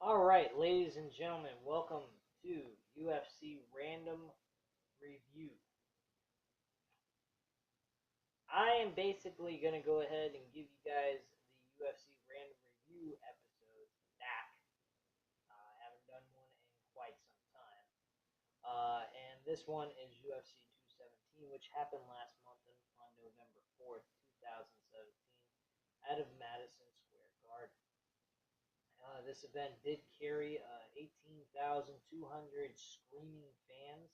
Alright, ladies and gentlemen, welcome to UFC Random Review. I am basically going to go ahead and give you guys the UFC Random Review episodes back. I haven't done one in quite some time. And this one is UFC 217, which happened last month on November 4th, 2017, out of Madison Square Garden. This event did carry 18,200 screaming fans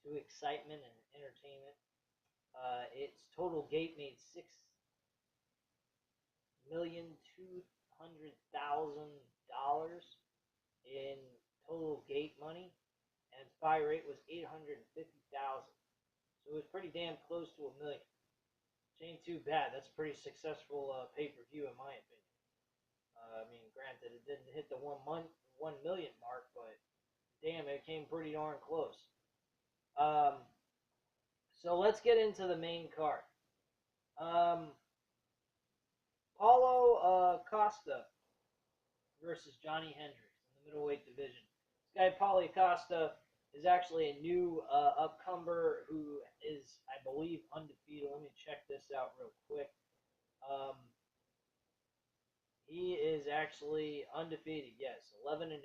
to excitement and entertainment. Its total gate made $6,200,000 in total gate money, and its buy rate was 850,000. So it was pretty damn close to $1 million. Which ain't too bad. That's a pretty successful pay-per-view in my opinion. I mean, granted, it didn't hit the 1 million mark, but damn, it came pretty darn close. So let's get into the main card. Paulo Costa versus Johnny Hendricks in the middleweight division. This guy, Paulo Costa, is actually a new upcomer who is, I believe, undefeated. Let me check this out real quick. He is actually undefeated, yes, 11-0.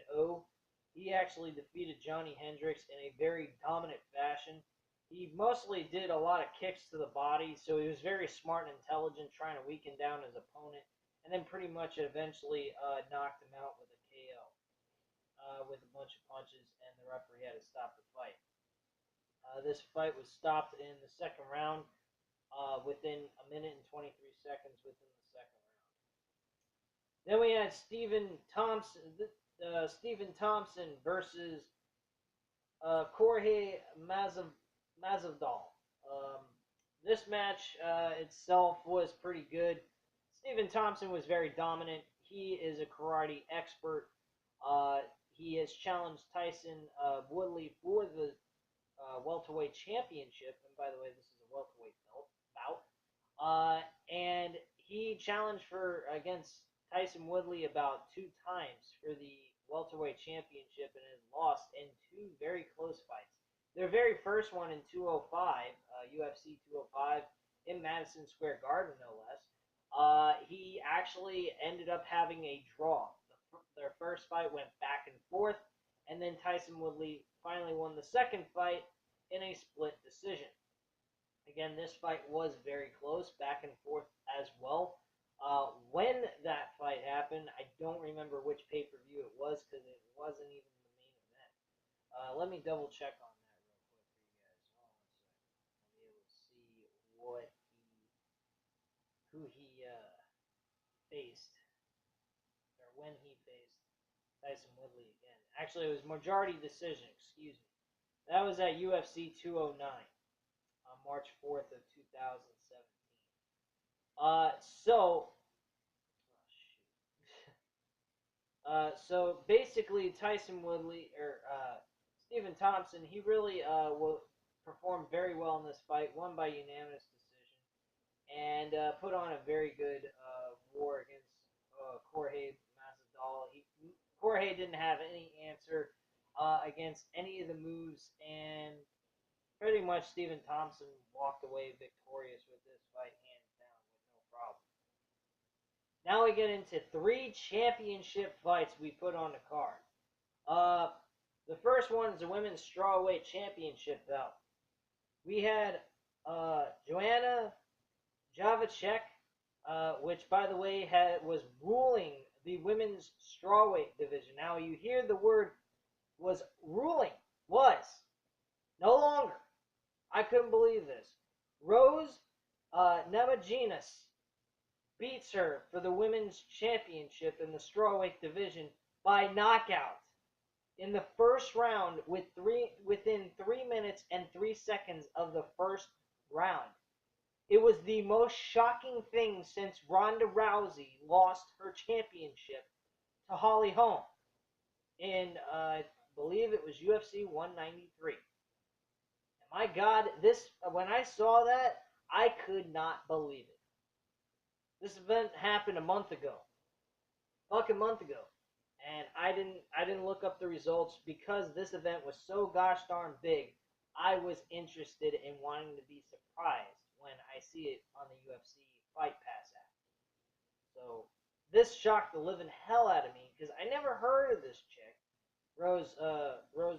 He actually defeated Johnny Hendricks in a very dominant fashion. He mostly did a lot of kicks to the body, so he was very smart and intelligent, trying to weaken down his opponent, and then pretty much eventually knocked him out with a KO with a bunch of punches, and the referee had to stop the fight. This fight was stopped in the second round within a minute and 23 seconds within the second round. Then we had Stephen Thompson versus Jorge Masvidal. This match itself was pretty good. Stephen Thompson was very dominant. He is a karate expert. He has challenged Tyson Woodley for the welterweight championship. And by the way, this is a welterweight bout. And he challenged against Tyson Woodley about 2 times for the welterweight championship and has lost in 2 very close fights. Their very first one in 205, UFC 205, in Madison Square Garden, no less. He actually ended up having a draw. Their first fight went back and forth, and then Tyson Woodley finally won the second fight in a split decision. Again, this fight was very close, back and forth as well. When that fight happened, I don't remember which pay-per-view it was because it wasn't even the main event. Let me double check on that real quick for you guys. Hold on a second. I'll be able to see who he faced, or when he faced Tyson Woodley again. Actually, it was majority decision. Excuse me. That was at UFC 209 on March 4th of 2017. So basically, Tyson Woodley or Stephen Thompson, he really performed very well in this fight, won by unanimous decision, and put on a very good war against Jorge Masvidal. Jorge didn't have any answer against any of the moves, and pretty much Stephen Thompson walked away victorious with this fight, hands down, with no problem. Now we get into 3 championship fights we put on the card. The first one is the women's strawweight championship bout. We had Joanna Jędrzejczyk, which, by the way, was ruling the women's strawweight division. Now, you hear the word was ruling. Was. No longer. I couldn't believe this. Rose Namajunas beats her for the women's championship in the strawweight division by knockout in the first round within 3 minutes and 3 seconds of the first round. It was the most shocking thing since Ronda Rousey lost her championship to Holly Holm in, I believe it was UFC 193. And my God, when I saw that, I could not believe it. This event happened a month ago. Fucking month ago. And I didn't look up the results because this event was so gosh darn big. I was interested in wanting to be surprised when I see it on the UFC Fight Pass app. So this shocked the living hell out of me because I never heard of this chick, Rose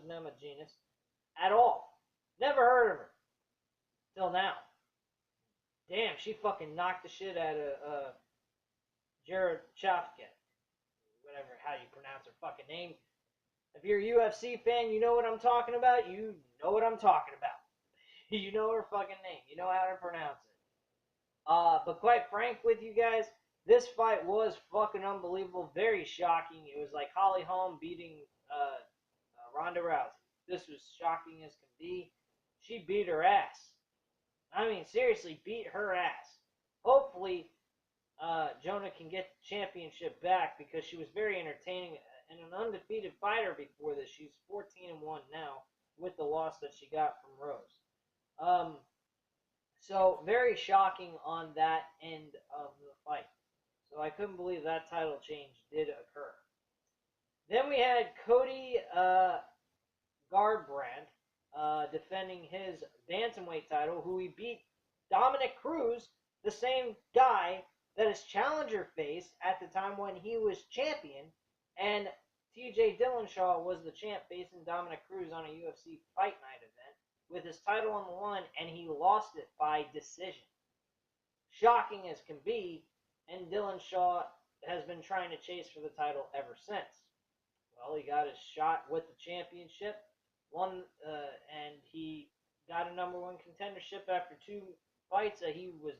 Namajunas, at all. Never heard of her till now. Damn, she fucking knocked the shit out of Jared Chafka, whatever how you pronounce her fucking name. If you're a UFC fan, you know what I'm talking about. You know what I'm talking about. You know her fucking name. You know how to pronounce it. But quite frank with you guys, this fight was fucking unbelievable. Very shocking. It was like Holly Holm beating Ronda Rousey. This was shocking as can be. She beat her ass. I mean, seriously, beat her ass. Hopefully, Jonah can get the championship back because she was very entertaining and an undefeated fighter before this. She's 14-1 now with the loss that she got from Rose. So very shocking on that end of the fight. So I couldn't believe that title change did occur. Then we had Cody Garbrandt defending his bantamweight title, who he beat Dominic Cruz, the same guy that his challenger faced at the time when he was champion, and TJ Dillashaw was the champ facing Dominic Cruz on a UFC Fight Night event with his title on the line, and he lost it by decision. Shocking as can be, and Dillashaw has been trying to chase for the title ever since. Well, he got his shot with the championship, won, and he got a number one contendership after 2 fights that he was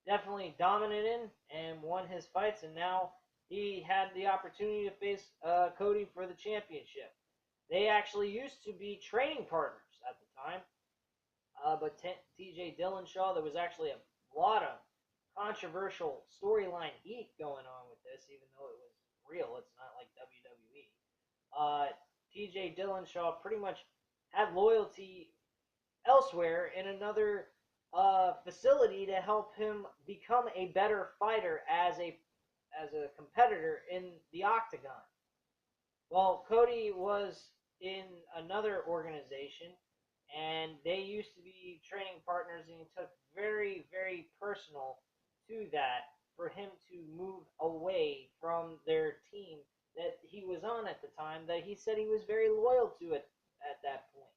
definitely dominant in and won his fights, and now he had the opportunity to face Cody for the championship. They actually used to be training partners at the time, but TJ Dillashaw, there was actually a lot of controversial storyline heat going on with this, even though it was real. It's not like WWE. TJ Dillashaw pretty much had loyalty elsewhere in another facility to help him become a better fighter as a competitor in the octagon. Well, Cody was in another organization, and they used to be training partners, and he took very, very personal to that for him to move away from their team that he was on at the time, that he said he was very loyal to it at that point,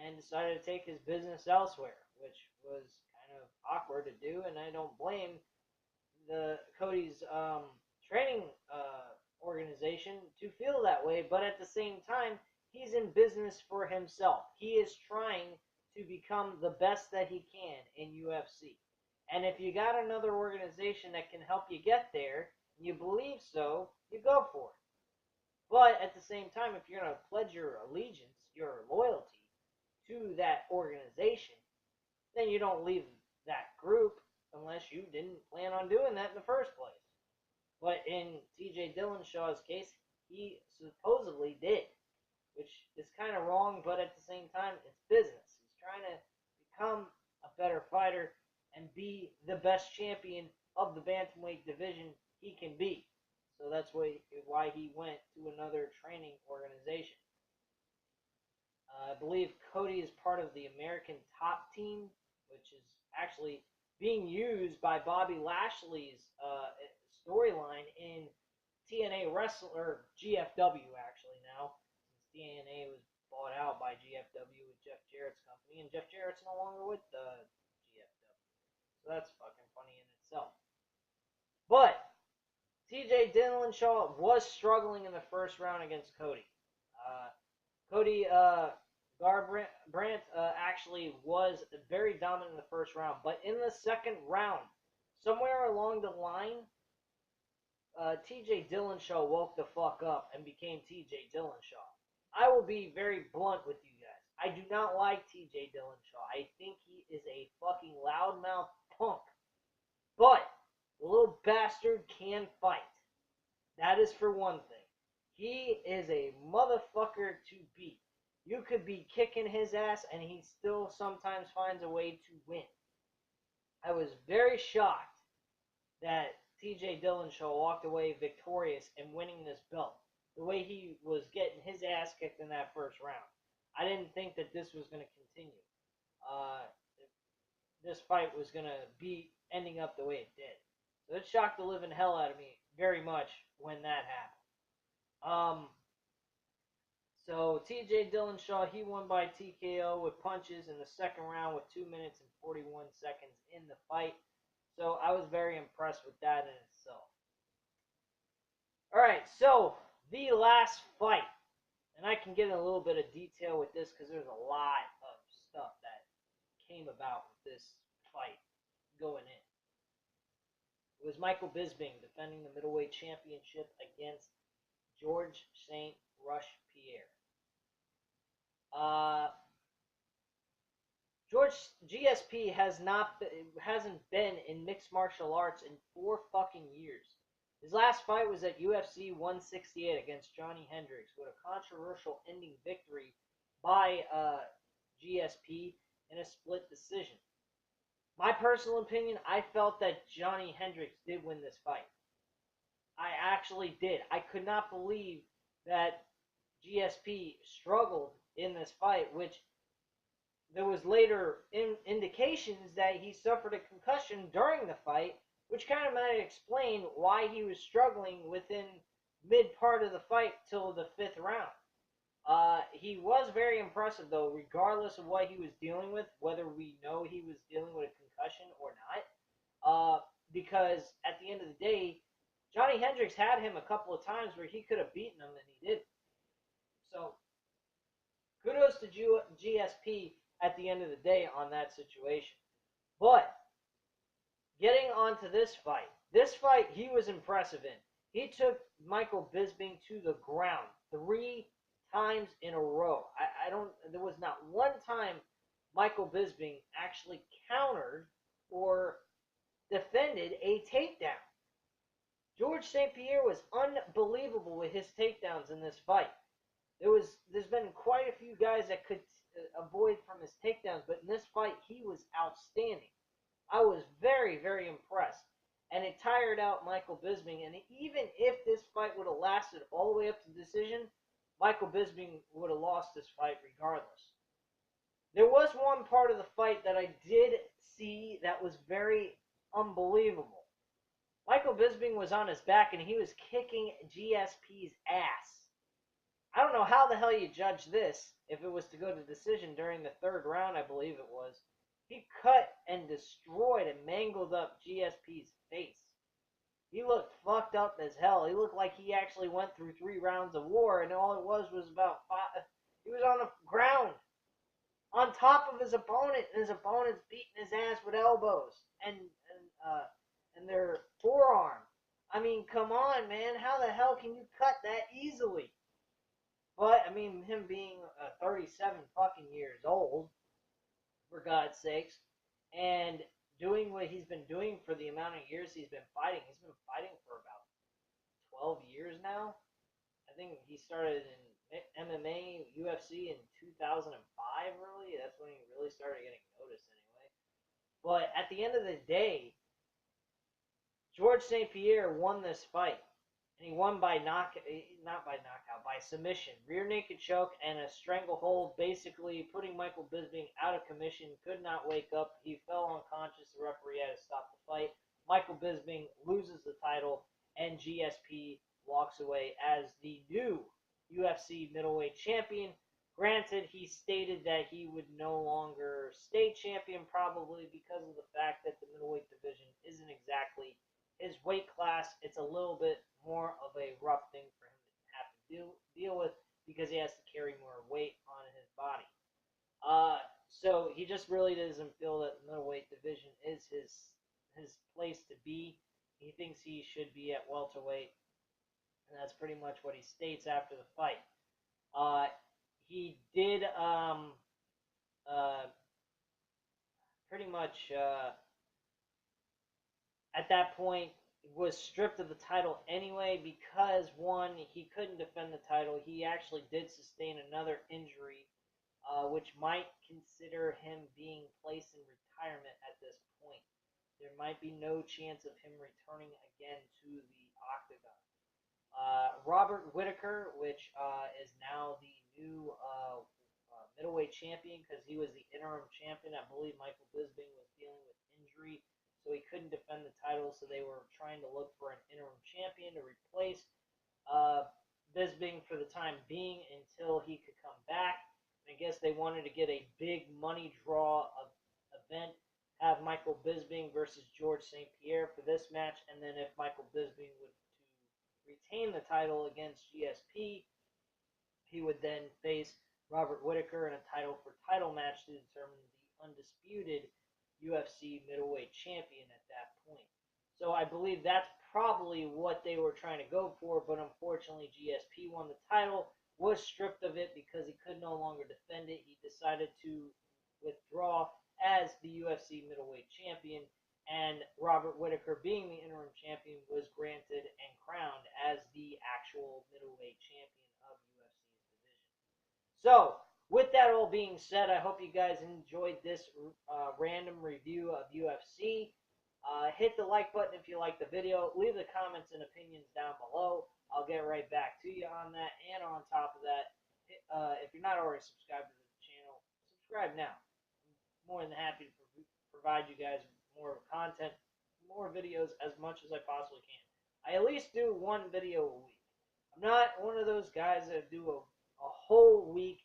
and decided to take his business elsewhere, which was kind of awkward to do, and I don't blame the Cody's training organization to feel that way, but at the same time, he's in business for himself. He is trying to become the best that he can in UFC. And if you got another organization that can help you get there, and you believe so, you go for it. But at the same time, if you're going to pledge your allegiance, your loyalty to that organization, then you don't leave that group unless you didn't plan on doing that in the first place. But in TJ Dillonshaw's case, he supposedly did, which is kind of wrong, but at the same time, it's business. He's trying to become a better fighter and be the best champion of the bantamweight division he can be. So that's why he went to another training organization. I believe Cody is part of the American Top Team, which is actually being used by Bobby Lashley's storyline in TNA Wrestler, GFW actually now, since TNA was bought out by GFW with Jeff Jarrett's company, and Jeff Jarrett's no longer with GFW. So that's fucking funny in itself. But TJ Dillashaw was struggling in the first round against Cody. Cody Garbrandt actually was very dominant in the first round, but in the second round, somewhere along the line, TJ Dillashaw woke the fuck up and became TJ Dillashaw. I will be very blunt with you guys. I do not like TJ Dillashaw. I think he is a fucking loudmouth punk. But the little bastard can fight. That is for one thing. He is a motherfucker to beat. You could be kicking his ass and he still sometimes finds a way to win. I was very shocked that TJ Dillashaw walked away victorious and winning this belt. the way he was getting his ass kicked in that first round. I didn't think that this was going to continue. Uh, this fight was going to be ending up the way it did. So it shocked the living hell out of me very much when that happened. So TJ Dillashaw, he won by TKO with punches in the second round with 2 minutes and 41 seconds in the fight. So I was very impressed with that in itself. All right, so the last fight, and I can get in a little bit of detail with this because there's a lot of stuff that came about with this fight going in. It was Michael Bisping defending the middleweight championship against George St. Rush Pierre. George GSP hasn't been in mixed martial arts in 4 fucking years. His last fight was at UFC 168 against Johnny Hendricks with a controversial ending victory by GSP in a split decision. My personal opinion, I felt that Johnny Hendricks did win this fight. I actually did. I could not believe that GSP struggled in this fight, which there was later indications that he suffered a concussion during the fight, which kind of might explain why he was struggling within mid part of the fight till the 5th round. He was very impressive, though, regardless of what he was dealing with, whether we know he was dealing with a concussion or not. Because at the end of the day, Johnny Hendricks had him a couple of times where he could have beaten him, and he didn't. So, kudos to GSP at the end of the day on that situation. But, getting on to this fight he was impressive in. He took Michael Bisping to the ground 3 times in a row. There was not one time Michael Bisping actually countered or defended a takedown. George St. Pierre was unbelievable with his takedowns in this fight. There's been quite a few guys that could avoid from his takedowns, but in this fight he was outstanding. I was very, very impressed. And it tired out Michael Bisping. And even if this fight would have lasted all the way up to decision, Michael Bisping would have lost this fight regardless. There was one part of the fight that I did see that was very unbelievable. Michael Bisping was on his back and he was kicking GSP's ass. I don't know how the hell you judge this if it was to go to decision during the 3rd round, I believe it was. He cut and destroyed and mangled up GSP's face. He looked fucked up as hell. He looked like he actually went through 3 rounds of war, and all it was about 5. He was on the ground, on top of his opponent, and his opponent's beating his ass with elbows and their forearm. I mean, come on, man. How the hell can you cut that easily? But, I mean, him being 37 fucking years old, for God's sakes, and doing what he's been doing for the amount of years he's been fighting. He's been fighting for about 12 years now. I think he started in MMA, UFC in 2005, really. That's when he really started getting noticed anyway. But at the end of the day, George St. Pierre won this fight. And he won by by submission. Rear naked choke and a stranglehold, basically putting Michael Bisping out of commission. Could not wake up. He fell unconscious. The referee had to stop the fight. Michael Bisping loses the title, and GSP walks away as the new UFC middleweight champion. Granted, he stated that he would no longer stay champion, probably because of the fact that the middleweight division isn't exactly his weight class. It's a little bit more of a rough thing for him to have to deal with because he has to carry more weight on his body. So he just really doesn't feel that the middleweight division is his place to be. He thinks he should be at welterweight, and that's pretty much what he states after the fight. He did pretty much at that point was stripped of the title anyway because, one, he couldn't defend the title. He actually did sustain another injury, which might consider him being placed in retirement at this point. There might be no chance of him returning again to the octagon. Robert Whitaker, which is now the new middleweight champion because he was the interim champion. I believe Michael Bisping was dealing with injury, so he couldn't defend the title. So they were trying to look for an interim champion to replace uh, Bisping for the time being until he could come back. I guess they wanted to get a big money draw of event, have Michael Bisping versus George St. Pierre for this match, and then if Michael Bisping would to retain the title against GSP, he would then face Robert Whitaker in a title for title match to determine the undisputed UFC middleweight champion at that point. So I believe that's probably what they were trying to go for, but unfortunately GSP won the title, was stripped of it because he could no longer defend it. He decided to withdraw as the UFC middleweight champion, and Robert Whitaker, being the interim champion, was granted and crowned as the actual middleweight champion of UFC's division. So, with that all being said, I hope you guys enjoyed this random review of UFC. Hit the like button if you like the video. Leave the comments and opinions down below. I'll get right back to you on that. And on top of that, if you're not already subscribed to the channel, subscribe now. I'm more than happy to provide you guys more content, more videos, as much as I possibly can. I at least do one video a week. I'm not one of those guys that do a whole week,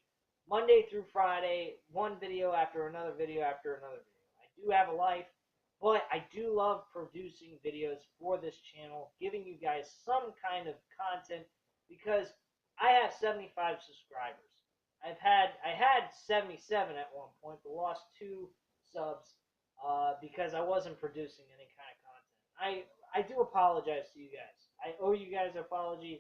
Monday through Friday, one video after another video after another video. I do have a life, but I do love producing videos for this channel, giving you guys some kind of content because I have 75 subscribers. I had 77 at one point, but lost 2 subs because I wasn't producing any kind of content. I do apologize to you guys. I owe you guys apologies.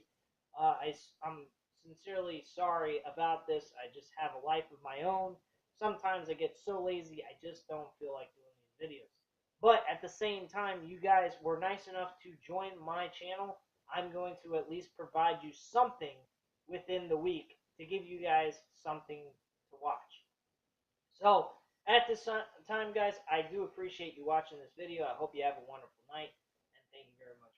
I'm sincerely sorry about this. I just have a life of my own. Sometimes I get so lazy, I just don't feel like doing these videos. But at the same time, you guys were nice enough to join my channel. I'm going to at least provide you something within the week to give you guys something to watch. So, at this time, guys, I do appreciate you watching this video. I hope you have a wonderful night, and thank you very much.